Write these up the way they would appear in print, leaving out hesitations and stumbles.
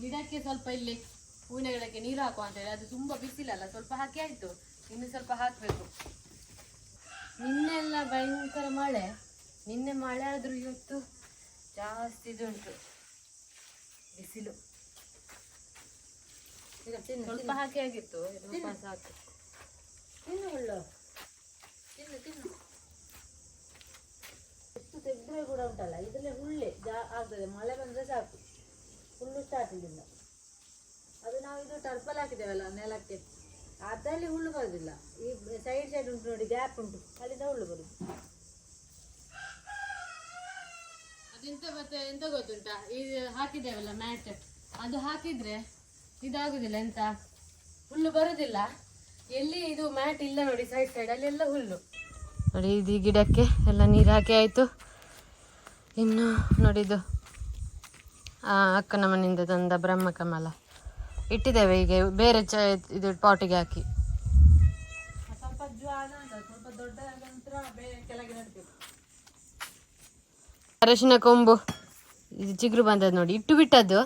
ಗಿಡಕ್ಕೆ ಸ್ವಲ್ಪ ಇಲ್ಲಿ ಹೂವಿನ ಗಿಡಕ್ಕೆ ನೀರು ಹಾಕುವ ಅಂತ ಹೇಳಿ, ಅದು ತುಂಬಾ ಬಿಸಿಲಲ್ಲ, ಸ್ವಲ್ಪ ಹಾಕಿ ಆಯ್ತು, ಇನ್ನು ಸ್ವಲ್ಪ ಹಾಕ್ಬೇಕು. ನಿನ್ನೆಲ್ಲ ಭಯಂಕರ ಮಳೆ, ನಿನ್ನೆ ಮಳೆ ಆದ್ರೂ ಇವತ್ತು ಜಾಸ್ತಿ ಉಂಟು ಬಿಸಿಲು. ಸ್ವಲ್ಪ ಹಾಕಿ ಆಗಿತ್ತು, ಸ್ವಲ್ಪ ಸಾಕು. ಎಷ್ಟು ತೆಗೆದ್ರೆ ಕೂಡ ಉಂಟಲ್ಲ, ಇದರಲ್ಲಿ ಹುಳ್ಳೆ ಆಗ್ತದೆ, ಮಳೆ ಬಂದ್ರೆ ಸಾಕು, ಹುಲ್ಲು ಸ್ಟಾರ್ಟ್ ಇಲ್ಲಿಂದ. ಅದು ನಾವು ಇದು ಟರ್ಪಲ್ ಹಾಕಿದ್ದೇವಲ್ಲ ನೆಲಕ್ಕೆ, ಅದರಲ್ಲಿ ಹುಲ್ಲು ಬರುದಿಲ್ಲ. ಈ ಸೈಡ್ ಉಂಟು ನೋಡಿ, ಗ್ಯಾಪ್ ಉಂಟು, ಅಲ್ಲಿಂದ ಹುಲ್ಲು ಬರುದು. ಅದೆಂತ ಮತ್ತೆ ಎಂತ ಗೊತ್ತುಂಟಾ, ಇದು ಹಾಕಿದ್ದೇವಲ್ಲ ಮ್ಯಾಟ್, ಅದು ಹಾಕಿದ್ರೆ ಇದಾಗುದಿಲ್ಲ, ಎಂತ ಹುಲ್ಲು ಬರುದಿಲ್ಲ. ಎಲ್ಲಿ ಇದು ಮ್ಯಾಟ್ ಇಲ್ಲ ನೋಡಿ, ಸೈಡ್ ಅಲ್ಲೆಲ್ಲ ಹುಲ್ಲು ನೋಡಿ. ಇದು ಗಿಡಕ್ಕೆ ಎಲ್ಲ ನೀರು ಹಾಕಿ ಆಯ್ತು. ಇನ್ನು ನೋಡಿದ್ದು ಅಕ್ಕನ ಮನೆಯಿಂದ ತಂದ ಬ್ರಹ್ಮಕಮಲ ಇಟ್ಟಿದ್ದೇವೆ, ಈಗ ಬೇರೆ ಇದು ಪಾಟಿಗೆ ಹಾಕಿ. ಸ್ವಲ್ಪ ಸ್ವಲ್ಪ ದೊಡ್ಡ ನಂತರ ಕೆಳಗೆ ನಡ್ಬೇಕು. ಅರಶಿನ ಕೊಂಬು ಇದು ಚಿಗುರು ಬಂದದ್ದು ನೋಡಿ, ಇಟ್ಟು ಬಿಟ್ಟದ್ದು.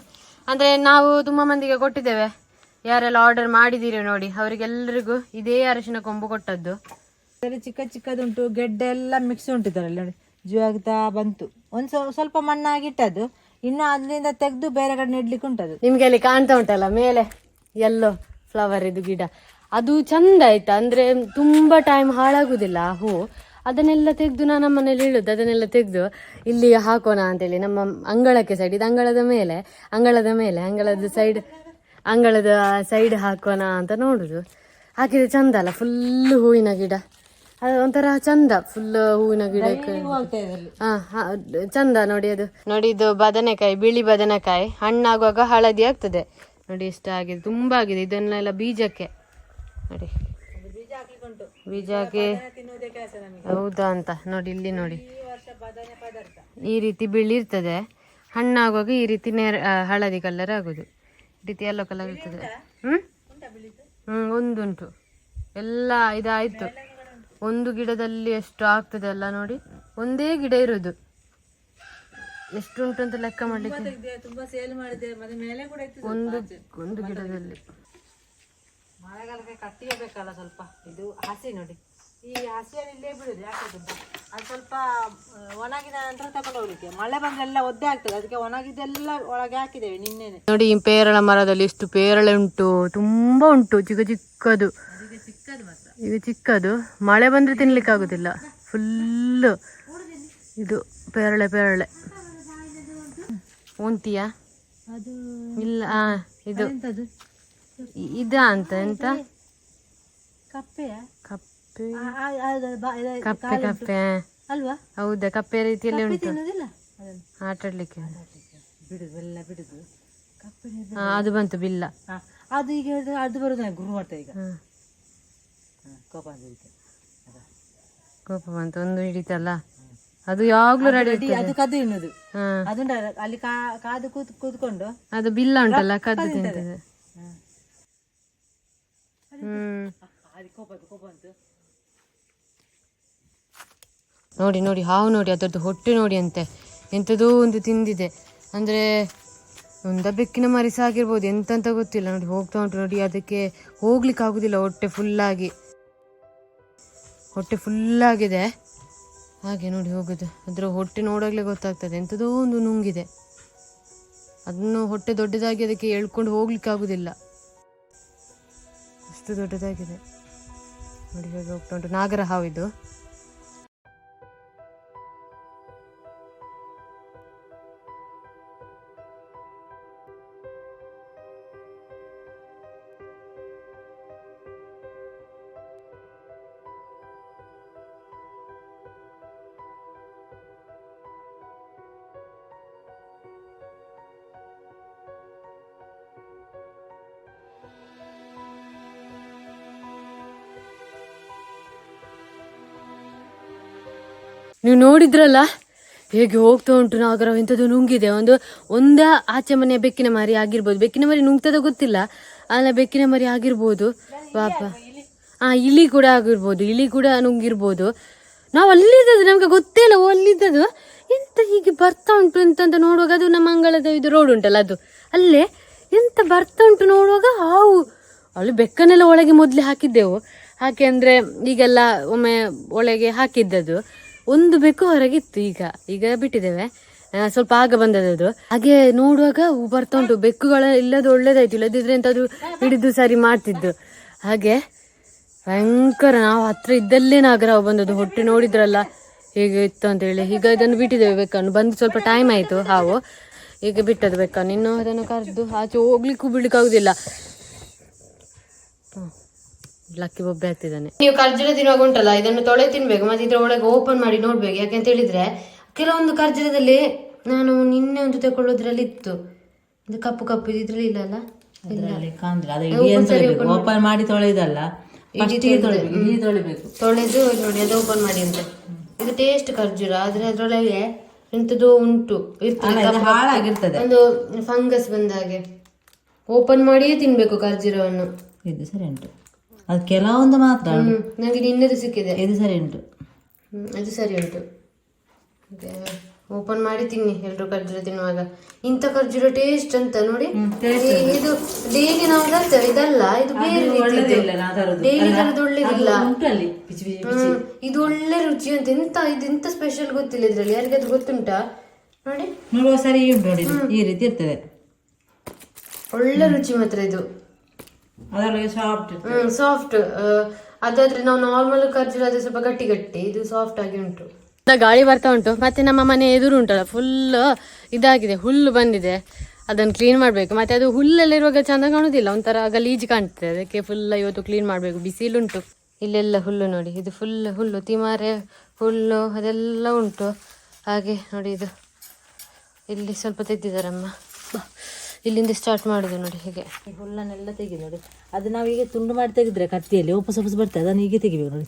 ಅಂದರೆ ನಾವು ತುಂಬ ಮಂದಿಗೆ ಕೊಟ್ಟಿದ್ದೇವೆ, ಯಾರೆಲ್ಲ ಆರ್ಡರ್ ಮಾಡಿದ್ದೀರಿ ನೋಡಿ, ಅವರಿಗೆಲ್ಲರಿಗೂ ಇದೇ ಅರಶಿನ ಕೊಂಬು ಕೊಟ್ಟದ್ದು. ಚಿಕ್ಕ ಚಿಕ್ಕದುಂಟು, ಗೆಡ್ಡೆ ಎಲ್ಲ ಮಿಕ್ಸ್ ಉಂಟು ಇದರಲ್ಲಿ ನೋಡಿ, ಜೀವಾಗ್ತಾ ಬಂತು. ಒಂದು ಸ್ವಲ್ಪ ಮಣ್ಣಾಗಿಟ್ಟದ್ದು, ಇನ್ನು ಅಲ್ಲಿಂದ ತೆಗೆದು ಬೇರೆ ಕಡೆ ನೆಡ್ಲಿಕ್ಕೆ ಉಂಟದು. ನಿಮ್ಗೆ ಅಲ್ಲಿ ಕಾಣ್ತಾ ಉಂಟಲ್ಲ ಮೇಲೆ ಎಲ್ಲೋ ಫ್ಲವರ್ ಇದು ಗಿಡ, ಅದು ಚಂದ ಆಯ್ತಾ, ಅಂದ್ರೆ ತುಂಬಾ ಟೈಮ್ ಹಾಳಾಗುದಿಲ್ಲ ಆ ಹೂ. ಅದನ್ನೆಲ್ಲ ತೆಗೆದು ನಾನು ನಮ್ಮನೇಲಿ ಹೇಳುದು, ಅದನ್ನೆಲ್ಲ ತೆಗೆದು ಇಲ್ಲಿ ಹಾಕೋಣ ಅಂತೇಳಿ ನಮ್ಮ ಅಂಗಳಕ್ಕೆ ಸೈಡ್, ಇದು ಅಂಗಳದ ಮೇಲೆ ಅಂಗಳದ ಸೈಡ್ ಹಾಕೋಣ ಅಂತ ನೋಡುದು. ಹಾಕಿದ್ರೆ ಚಂದ ಅಲ್ಲ, ಫುಲ್ ಹೂವಿನ ಗಿಡ, ಅದು ಒಂಥರ ಚಂದ, ಫುಲ್ ಹೂವಿನ ಗಿಡ ಚಂದ ನೋಡಿ. ಅದು ನೋಡಿ, ಇದು ಬದನೆಕಾಯಿ, ಬಿಳಿ ಬದನೆಕಾಯಿ ಹಣ್ಣಾಗುವಾಗ ಹಳದಿ ಆಗ್ತದೆ ನೋಡಿ, ಇಷ್ಟ ಆಗಿದೆ, ತುಂಬಾ ಆಗಿದೆ. ಇದನ್ನೆಲ್ಲ ಬೀಜಕ್ಕೆ ನೋಡಿ, ಬೀಜ ಹಾಕಿ ಹೌದಾ ಅಂತ ನೋಡಿ, ಇಲ್ಲಿ ನೋಡಿ ಈ ರೀತಿ ಬಿಳಿ ಇರ್ತದೆ, ಹಣ್ಣಾಗುವಾಗ ಈ ರೀತಿ ಹಳದಿ ಕಲರ್ ಆಗುದು, ಈ ರೀತಿ ಯೆಲ್ಲೋ ಕಲರ್ ಇರ್ತದೆ. ಒಂದುಂಟು ಎಲ್ಲ ಇದಾಯ್ತು. ಒಂದು ಗಿಡದಲ್ಲಿ ಎಷ್ಟು ಆಗ್ತದೆ ಅಲ್ಲ ನೋಡಿ, ಒಂದೇ ಗಿಡ ಇರುದು, ಎಷ್ಟುಂಟು ಅಂತ ಲೆಕ್ಕ ಮಾಡ್ಲಿಕ್ಕೆ. ಒಂದು ಗಿಡದಲ್ಲಿ ಮಳೆಗಾಲಕ್ಕೆ ಕಟ್ಟಿಯಬೇಕಲ್ಲ ಸ್ವಲ್ಪ, ಇದು ಹಸಿ ನೋಡಿ, ಈ ಹಸಿಯಲ್ಲಿ ಇಲ್ಲೇ ಬಿಡುದು. ಯಾಕೆ ಅದು ಸ್ವಲ್ಪ ಒಣಗಿದ ನಂತರ ತಗೊಂಡು ಹೋಗ್ಲಿಕ್ಕೆ, ಮಳೆ ಬಂದೆಲ್ಲ ಒದ್ದೆ ಆಗ್ತದೆ, ಅದಕ್ಕೆ ಒಣಗಿದೆಲ್ಲ ಒಳಗೆ ಹಾಕಿದ್ದೇವೆ ನಿನ್ನೆನೆ. ನೋಡಿ, ಈ ಪೇರಳ ಮರದಲ್ಲಿ ಎಷ್ಟು ಪೇರಳೆ ಉಂಟು, ತುಂಬಾ ಉಂಟು, ಚಿಕ್ಕದು ಈಗ ಚಿಕ್ಕದು. ಮಳೆ ಬಂದ್ರೆ ತಿನ್ಲಿಕ್ಕೆ ಆಗುದಿಲ್ಲ, ಫುಲ್ ಇದು ಪೇರಳೆ. ಉಂಟಿಯಾ? ಇಲ್ಲ, ಇದು ಇದ ಅಂತ ಎಂತ ಕಪ್ಪೆ ಅಲ್ವಾ? ಹೌದಾ, ಕಪ್ಪೆ ರೀತಿಯಲ್ಲಿ ಉಂಟು, ಆಟಾಡ್ಲಿಕ್ಕೆ ಬಿಡುದು. ಅದು ಬಂತು ಬಿಲ್ಲ, ಅದು ಈಗ ಅದು ಬರುದು ಗುರು ಮಾಡ್ತದೆ. ಈಗ ಕೋಪ ಬಂತು, ಒಂದು ಹಿಡಿತಲ್ಲ, ಅದು ಯಾವಾಗ್ಲೂ ರೆಡಿ. ಅದು ಕದ್ದು ತಿನ್ನೋದು, ಅದು ಅಲ್ಲಿ ಕಾದು ಕೂತ್ಕೊಂಡು ಅದು ಬಿಲ್ಲ ಉಂಟಲ್ಲ, ಕದ್ದು ತಿಂತದೆ. ನೋಡಿ ಹಾವು ನೋಡಿ, ಅದರದ್ದು ಹೊಟ್ಟೆ ನೋಡಿ ಅಂತೆ, ಎಂಥದೋ ಒಂದು ತಿಂದಿದೆ. ಅಂದ್ರೆ ಒಂದ ಬೆಕ್ಕಿನ ಮರಿ ಸಹ ಆಗಿರ್ಬೋದು, ಎಂತಂತ ಗೊತ್ತಿಲ್ಲ. ನೋಡಿ ಹೋಗ್ತಾ ಉಂಟು ನೋಡಿ, ಅದಕ್ಕೆ ಹೋಗ್ಲಿಕ್ಕೆ ಆಗುದಿಲ್ಲ, ಹೊಟ್ಟೆ ಫುಲ್ಲಾಗಿದೆ ಹಾಗೆ ನೋಡಿ ಹೋಗುದು. ಅದ್ರ ಹೊಟ್ಟೆ ನೋಡಾಗ್ಲೇ ಗೊತ್ತಾಗ್ತದೆ, ಎಂಥದೋ ಒಂದು ನುಂಗಿದೆ. ಅದನ್ನು ಹೊಟ್ಟೆ ದೊಡ್ಡದಾಗಿ ಅದಕ್ಕೆ ಎಳ್ಕೊಂಡು ಹೋಗ್ಲಿಕ್ಕೆ ಆಗುದಿಲ್ಲ, ಅಷ್ಟು ದೊಡ್ಡದಾಗಿದೆ ನೋಡಿ. ಹೇಗೆ ಹೋಗ್ತಾ ಉಂಟು, ನಾಗರ ಹಾವು ಇದು. ನೀವು ನೋಡಿದ್ರಲ್ಲ ಹೇಗೆ ಹೋಗ್ತಾ ಉಂಟು ನಾಗರ, ಎಂಥದ್ದು ನುಂಗಿದೆ. ಒಂದ ಆಚೆ ಮನೆಯ ಬೆಕ್ಕಿನ ಮರಿ ಆಗಿರ್ಬೋದು, ಬೆಕ್ಕಿನ ಮರಿ ನುಂಗ್ತದ ಗೊತ್ತಿಲ್ಲ, ಅಲ್ಲ ಬೆಕ್ಕಿನ ಮರಿ ಆಗಿರ್ಬೋದು ಪಾಪ. ಇಲಿ ಕೂಡ ಆಗಿರ್ಬೋದು, ಇಲಿ ಕೂಡ ನುಂಗಿರ್ಬೋದು. ನಾವು ಅಲ್ಲಿದ್ದದ್ದು ನಮ್ಗೆ ಗೊತ್ತೇ ಇಲ್ಲ, ಅಲ್ಲಿದ್ದದ್ದು ಎಂತ ಹೀಗೆ ಬರ್ತಾ ಉಂಟು ಅಂತ ನೋಡುವಾಗ, ಅದು ನಮ್ಮ ಅಂಗಳದ ಇದು ರೋಡ್ ಉಂಟಲ್ಲ, ಅದು ಅಲ್ಲೇ ಎಂತ ಬರ್ತಾ ಉಂಟು ನೋಡುವಾಗ ಹಾವು. ಅಲ್ಲಿ ಬೆಕ್ಕನ್ನೆಲ್ಲ ಒಳಗೆ ಮೊದಲೇ ಹಾಕಿದ್ದೆವು. ಹಾಕಿ ಅಂದರೆ ಈಗೆಲ್ಲ ಒಮ್ಮೆ ಒಳಗೆ ಹಾಕಿದ್ದದು. ಒಂದು ಬೆಕ್ಕು ಹೊರಗಿತ್ತು, ಈಗ ಬಿಟ್ಟಿದ್ದೇವೆ. ಸ್ವಲ್ಪ ಆಗ ಬಂದದ್ದು. ಹಾಗೆ ನೋಡುವಾಗ ಬರ್ತಾ ಉಂಟು. ಬೆಕ್ಕುಗಳ ಇಲ್ಲದು ಒಳ್ಳೇದಾಯ್ತು, ಇಲ್ಲದಿದ್ರೆ ಎಂತಾದ್ರು ಹಿಡಿದು ಸರಿ ಮಾಡ್ತಿದ್ದು. ಹಾಗೆ ಭಯಂಕರ. ನಾವು ಹತ್ರ ಇದ್ದಲ್ಲೇ ನಾಗರಾವು ಬಂದದ್ದು. ಹೊಟ್ಟೆ ನೋಡಿದ್ರಲ್ಲ ಹೇಗೆ ಇತ್ತು ಅಂತೇಳಿ. ಈಗ ಇದನ್ನು ಬಿಟ್ಟಿದ್ದೇವೆ ಬೆಕ್ಕನ್ನು. ಬಂದು ಸ್ವಲ್ಪ ಟೈಮ್ ಆಯಿತು ಹಾವು. ಈಗ ಬಿಟ್ಟದ್ದು ಬೆಕ್ಕನ್ನು. ಇನ್ನು ಅದನ್ನು ಕರೆದು ಆಚೆ ಹೋಗ್ಲಿಕ್ಕೂ ಬಿಡ್ಲಿಕ್ಕಾಗುದಿಲ್ಲ. ಲಕ್ಕಿ ಬೊಬ್ಬೆ ಆಗ್ತಿದ್ದಾನೆ. ನೀವು ಖರ್ಜೂರ ತಿನ್ನುವಾಗ ಉಂಟಲ್ಲ, ಇದನ್ನು ತೊಳೆ ತಿನ್ಬೇಕು. ಮತ್ತೆ ಇದ್ರ ಒಳಗೆ ಓಪನ್ ಮಾಡಿ ನೋಡ್ಬೇಕು. ಯಾಕೆಂತ ಹೇಳಿದ್ರೆ ಕೆಲವೊಂದು ಖರ್ಜೂರದಲ್ಲಿ ನಾನು ನಿನ್ನೆ ಒಂದು ತಗೊಳ್ಳೋದ್ರಲ್ಲಿ ಇತ್ತು, ಇದು ಕಪ್ಪು ಕಪ್ಪು. ಇದ್ರಲ್ಲಿ ಇಲ್ಲಲ್ಲ, ಓಪನ್ ಮಾಡಿ ತೊಳೆದಲ್ಲ, ತೊಳೆದು ನೋಡಿ ಅದು ಓಪನ್ ಮಾಡಿ ಅಂತ. ಇದು ಟೇಸ್ಟ್ ಖರ್ಜೂರ, ಆದ್ರೆ ಅದ್ರೊಳಗೆ ಎಂತದೋ ಉಂಟು ಹಾಳಾಗಿರ್ತದೆ, ಒಂದು ಫಂಗಸ್ ಬಂದ ಹಾಗೆ. ಓಪನ್ ಮಾಡಿಯೇ ತಿನ್ಬೇಕು ಖರ್ಜೂರವನ್ನು. ಇದು ಸರಿ ಉಂಟು, ಅದು ಕೆಲವೊಂದು ಮಾತ್ರ. ನಂಗೆ ನಿನ್ನದು ಸಿಕ್ಕಿದೆ, ಇದು ಸರಿ ಉಂಟು. ಅದು ಸರಿ ಉಂಟು. ಓಪನ್ ಮಾಡಿ ತಿನ್ನಿ ಎಲ್ರು ಖರ್ಜೂರ ತಿನ್ನುವಾಗ. ಇಂಥ ಖರ್ಜೂರ ಟೇಸ್ಟ್ ಅಂತ ನೋಡಿ. ಇದು ಡೈಲಿ ನಾವು ತರ್ತೇವೆ, ಇದಲ್ಲ, ಇದು ಬೇರೆ ಡೈಲಿ ತರದು ಒಳ್ಳೇದಿಲ್ಲ. ಇದು ಒಳ್ಳೆ ರುಚಿ ಅಂತ. ಎಂತ ಸ್ಪೆಷಲ್ ಗೊತ್ತಿಲ್ಲ ಇದ್ರಲ್ಲಿ. ಯಾರಿಗಾದ್ರೂ ಗೊತ್ತುಂಟಾ? ನೋಡಿ ನೋಡುವ ಸರಿ ಉಂಟು ನೋಡಿ, ಈ ರೀತಿ ಇರ್ತದೆ. ಒಳ್ಳೆ ರುಚಿ ಮಾತ್ರ ಇದು. ಅದರೊಳಗೆ ಸಾಫ್ಟ್. ಅದಾದ್ರೆ ನಾವು ನಾರ್ಮಲ್ ಖರ್ಜೂರ ಆದ್ರೆ ಸ್ವಲ್ಪ ಗಟ್ಟಿ ಗಟ್ಟಿ, ಇದು ಸಾಫ್ಟ್ ಆಗಿ ಉಂಟು. ಗಾಳಿ ಬರ್ತಾ ಉಂಟು. ಮತ್ತೆ ನಮ್ಮ ಮನೆ ಎದುರು ಉಂಟಲ್ಲ, ಫುಲ್ ಇದಾಗಿದೆ, ಹುಲ್ಲು ಬಂದಿದೆ. ಅದನ್ನು ಕ್ಲೀನ್ ಮಾಡಬೇಕು. ಮತ್ತೆ ಅದು ಹುಲ್ಲಲ್ಲಿರುವಾಗ ಚಂದ ಕಾಣುದಿಲ್ಲ, ಒಂಥರ ಗಲೀಜು ಕಾಣ್ತದೆ. ಅದಕ್ಕೆ ಫುಲ್ ಇವತ್ತು ಕ್ಲೀನ್ ಮಾಡಬೇಕು. ಬಿಸಿಲುಂಟು ಇಲ್ಲೆಲ್ಲ ಹುಲ್ಲು ನೋಡಿ. ಇದು ಫುಲ್ ಹುಲ್ಲು, ತಿಮಾರೆ ಹುಲ್ಲು ಅದೆಲ್ಲ ಉಂಟು. ಹಾಗೆ ನೋಡಿ, ಇದು ಇಲ್ಲಿ ಸ್ವಲ್ಪ ತೆಗ್ದಿದ್ದಾರಮ್ಮ. ಇಲ್ಲಿಂದ ಸ್ಟಾರ್ಟ್ ಮಾಡುದು ನೋಡಿ. ಹೀಗೆ ಹುಲ್ಲನ್ನೆಲ್ಲ ತೆಗಿ ನೋಡಿ. ಅದು ನಾವು ಈಗ ತುಂಡು ಮಾಡಿ ತೆಗೆದ್ರೆ ಕತ್ತಿಯಲ್ಲಿ ವಾಪಸ್ ಬರ್ತದೆ. ಅದನ್ನು ಹೀಗೆ ತೆಗಿಬೇಕು ನೋಡಿ,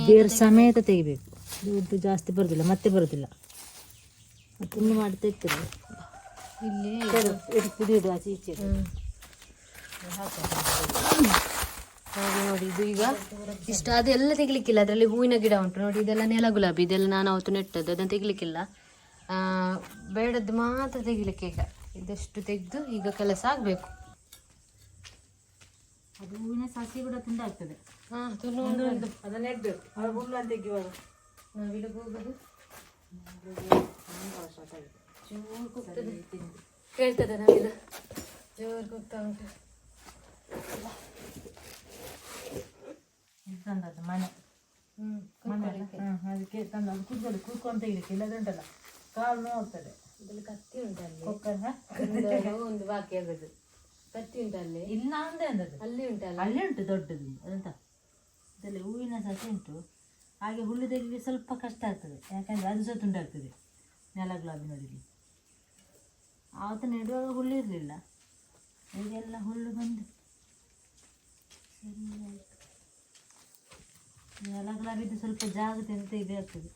ಬೇರು ಸಮೇತ ತೆಗಿಬೇಕು. ಇದು ಜಾಸ್ತಿ ಬರುದಿಲ್ಲ, ಮತ್ತೆ ಬರುದಿಲ್ಲ. ತುಂಡು ಮಾಡಿ ತೆಗ್ತದೆ. ಇಲ್ಲಿ ಕುದಿಯೋದು ಆಚೆ ಈಚೆ. ಹಾಗೆ ನೋಡಿ, ಇದು ಈಗ ಇಷ್ಟ. ಅದೆಲ್ಲ ತೆಗಿಲಿಕ್ಕಿಲ್ಲ. ಅದರಲ್ಲಿ ಹೂವಿನ ಗಿಡ ಉಂಟು ನೋಡಿ. ಇದೆಲ್ಲ ನೆಲ ಗುಲಾಬಿ, ಇದೆಲ್ಲ ನಾನು ಅವತ್ತು ನೆಟ್ಟದ್ದು. ಅದನ್ನು ತೆಗಿಲಿಕ್ಕಿಲ್ಲ. ಬೇಡದ್ದು ಮಾತ್ರ ತೆಗಿಲಿಕ್ಕೆ. ಈಗ ಇದಷ್ಟು ತೆಗೆದು ಈಗ ಕೆಲಸ ಆಗಬೇಕು. ಅದು ಹೂವಿನ ಸಸಿ ಕೂಡ ತುಂಡಾಗ್ತದೆ. ಅದನ್ನ ನೆಡ್ಬೇಕು. ಹುಲ್ಲು ಅಂತ ತೆಗಿಯುವಾಗ ಕೇಳ್ತದೆ ನಾವಿದು ಜೋರು ಕೂಗ್ತಾ ಉಂಟು. ತಂದದ್ದು ಮನೆ ಅದಕ್ಕೆ ತಂದು ಕೂತ್ಕೊಂಡು ತೆಗಿಲಿಕ್ಕೆ. ಇಲ್ಲದ್ರೆ ಉಂಟಲ್ಲ ಕಾಲು ನೋಡ್ತದೆ. ಇದರಲ್ಲಿ ಕತ್ತಿ ಉಂಟಲ್ಲಿ, ಒಂದು ಬಾಕಿ ಆಗೋದು. ಕತ್ತಿ ಉಂಟಲ್ಲಿ, ಇಲ್ಲ ಅಂದೆ ಅಂದದ್ದು ಅಲ್ಲಿ ಉಂಟಲ್ಲ, ಅಲ್ಲಿ ಉಂಟು ದೊಡ್ಡದು. ಅದಂತ ಇದರಲ್ಲಿ ಹೂವಿನ ಸಸಿ ಉಂಟು. ಹಾಗೆ ಹುಲ್ಲು ತೆಗಿಲಿಕ್ಕೆ ಸ್ವಲ್ಪ ಕಷ್ಟ ಆಗ್ತದೆ, ಯಾಕಂದರೆ ಅದು ಸಹ ತುಂಡಾಗ್ತದೆ. ನೆಲ ಗುಲಾಬಿ ನೋಡಿಲಿ ಆವತ್ತು ನೆಡುವಾಗ ಹುಲ್ಲು ಇರಲಿಲ್ಲ, ಈಗೆಲ್ಲ ಹುಲ್ಲು ಬಂದು ಸರಿ ಆಯಿತು. ನೆಲ ಗುಲಾಬಿದ್ದು ಸ್ವಲ್ಪ ಜಾಗ್ರತೆ ಅಂತ ಇದೆ ಆಗ್ತದೆ.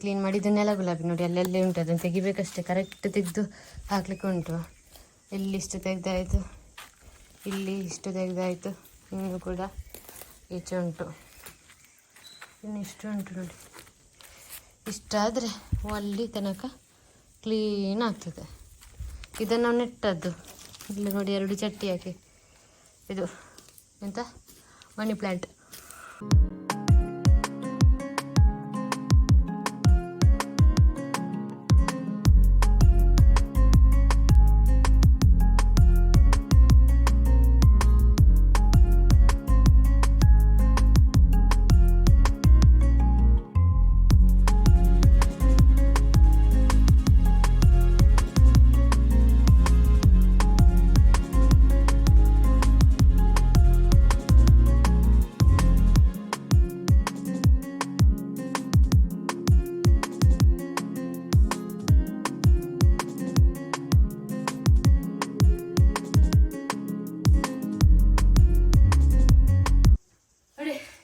ಕ್ಲೀನ್ ಮಾಡಿ ಇದನ್ನೆಲ್ಲ ಗುಲಾಬಿ ನೋಡಿ ಅಲ್ಲೆಲ್ಲೇ ಉಂಟು. ಅದನ್ನು ತೆಗಿಬೇಕಷ್ಟೇ, ಕರೆಕ್ಟ್ ತೆಗೆದು ಹಾಕ್ಲಿಕ್ಕೆ ಉಂಟು. ಇಲ್ಲಿ ಇಷ್ಟು ತೆಗೆದಾಯಿತು, ಇಲ್ಲಿ ಇಷ್ಟು ತೆಗೆದಾಯಿತು, ಇನ್ನು ಕೂಡ ಈಚೆ ಉಂಟು, ಇನ್ನು ಇಷ್ಟು ಉಂಟು ನೋಡಿ. ಇಷ್ಟಾದರೆ ಅಲ್ಲಿ ತನಕ ಕ್ಲೀನ್ ಆಗ್ತದೆ. ಇದನ್ನು ನಾವು ನೆಟ್ಟದ್ದು. ಇಲ್ಲಿ ನೋಡಿ 2 ಚಟ್ಟಿ ಹಾಕಿ, ಇದು ಎಂತ ಮನಿ ಪ್ಲ್ಯಾಂಟ್.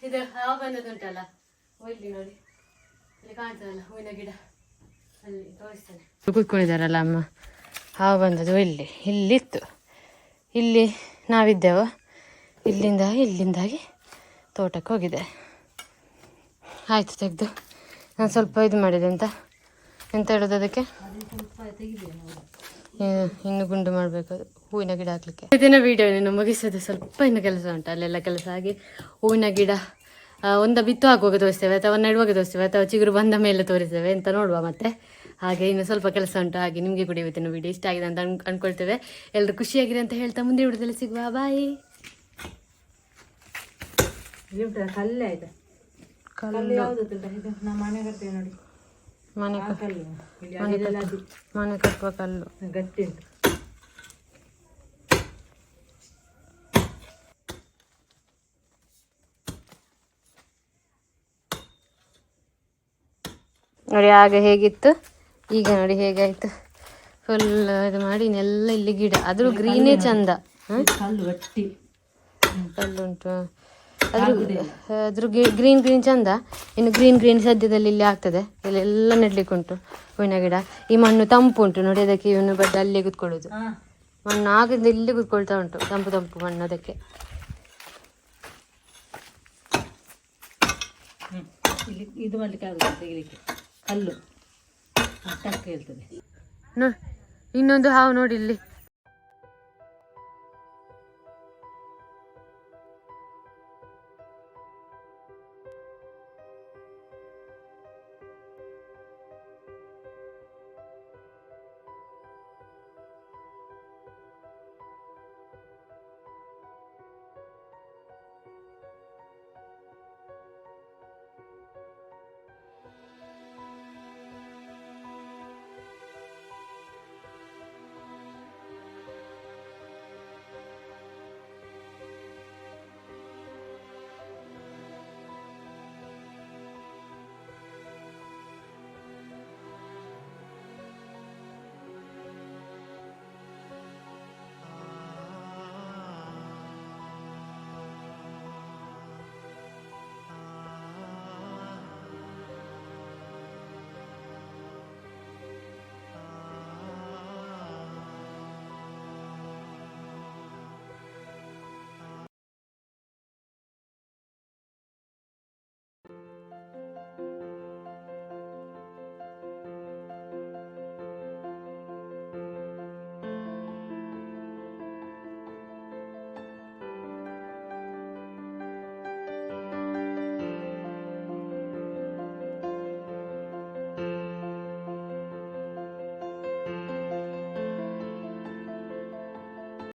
ಇದು ಹಾವು ಬಂದದುಂಟಲ್ಲ ಇಲ್ಲಿ ನೋಡಿ, ಇಲ್ಲಿ ಕಾಣ್ತದಲ್ಲ ಹೂವಿನ ಗಿಡ, ಅಲ್ಲಿ ತೋರಿಸ್ತೇನೆ. ಕೂತ್ಕೊಂಡಿದ್ದಾರಲ್ಲ ಅಮ್ಮ, ಹಾವು ಬಂದದ್ದು ಇಲ್ಲಿತ್ತು. ಇಲ್ಲಿ ನಾವಿದ್ದೆವು, ಇಲ್ಲಿಂದಾಗಿ ತೋಟಕ್ಕೆ ಹೋಗಿದೆ. ಆಯಿತು, ತೆಗೆದು ನಾನು ಸ್ವಲ್ಪ ಇದು ಮಾಡಿದೆ. ಎಂತ ಹೇಳೋದು ಅದಕ್ಕೆ, ಇನ್ನು ಗುಂಡು ಮಾಡಬೇಕು, ಅದು ಹೂವಿನ ಗಿಡ ಹಾಕ್ಲಿಕ್ಕೆ. ದಿನ ವೀಡಿಯೋ ಇನ್ನು ಮುಗಿಸೋದು, ಸ್ವಲ್ಪ ಇನ್ನು ಕೆಲಸ ಉಂಟು, ಅಲ್ಲೆಲ್ಲ ಕೆಲಸ ಆಗಿ ಹೂವಿನ ಗಿಡ ಒಂದು ಬಿತ್ತು ಹಾಕುವಾಗ ತೋರಿಸ್ತೇವೆ, ಅಥವಾ ನೆಡುವಾಗ ತೋರಿಸ್ತೇವೆ, ಅಥವಾ ಚಿಗುರು ಬಂದ ಮೇಲೆ ತೋರಿಸ್ತೇವೆ ಅಂತ ನೋಡುವ. ಮತ್ತೆ ಹಾಗೆ ಇನ್ನು ಸ್ವಲ್ಪ ಕೆಲಸ ಉಂಟು. ಹಾಗೆ ನಿಮಗೆ ಕೂಡ ಇವತ್ತಿನ ವೀಡಿಯೋ ಇಷ್ಟ ಆಗಿದೆ ಅಂತ ಅನ್ಕೊಳ್ತೇವೆ. ಎಲ್ಲರೂ ಖುಷಿಯಾಗಿರಿ ಅಂತ ಹೇಳ್ತಾ ಮುಂದೆ ವಿಡಿಯೋದಲ್ಲಿ ಸಿಗುವ. ಬಾಯ್. ಕಲ್ಲು ಆಯ್ತಾ? ಕಲ್ಲು ಯಾವ್ದು ಇದು ನಮ್ಮ ಮನೆ ಕಟ್ತೇವೆ ನೋಡಿ, ಮನೆ ಕಟ್ಟುವ ಕಲ್ಲು ಗಟ್ಟಿ ಉಂಟು. ನೋಡಿ ಆಗ ಹೇಗಿತ್ತು, ಈಗ ನೋಡಿ ಹೇಗಾಯ್ತು. ಫುಲ್ ಇದು ಮಾಡಿ ಇನ್ನೆಲ್ಲ ಇಲ್ಲಿ ಗಿಡ, ಅದ್ರ ಗ್ರೀನೇ ಚಂದ. ಕಲ್ಲು ಗಟ್ಟಿ ಕಲ್ಲುಂಟು, ಅದ್ರ ಗ್ರೀನ್ ಚಂದ. ಇನ್ನು ಗ್ರೀನ್ ಸದ್ಯದಲ್ಲಿ ಇಲ್ಲಿ ಆಗ್ತದೆ. ಇಲ್ಲೆಲ್ಲ ನೆಡ್ಲಿಕ್ಕೆ ಉಂಟು ಹೂವಿನ ಗಿಡ. ಈ ಮಣ್ಣು ತಂಪು ಉಂಟು ನೋಡಿ, ಅದಕ್ಕೆ ಇವನು ಬಡ್ಡ ಅಲ್ಲೇ ಕೂತ್ಕೊಳ್ಳೋದು. ಮಣ್ಣು ಆಗಿಂದ ಇಲ್ಲಿ ಕೂತ್ಕೊಳ್ತಾ ಉಂಟು, ತಂಪು ಮಣ್ಣು. ಅದಕ್ಕೆ ಇಲ್ಲಿ ಇದು ಮಾಡ್ಲಿಕ್ಕೆ ಆಗುದು, ತೆಗಿಲಿಕ್ಕೆ ಕಲ್ಲು ಅಟ್ಟಕ್ಕೆ ಹೇಳ್ತದೆ. ಇನ್ನೊಂದು ಹಾವು ನೋಡಿ ಇಲ್ಲಿ.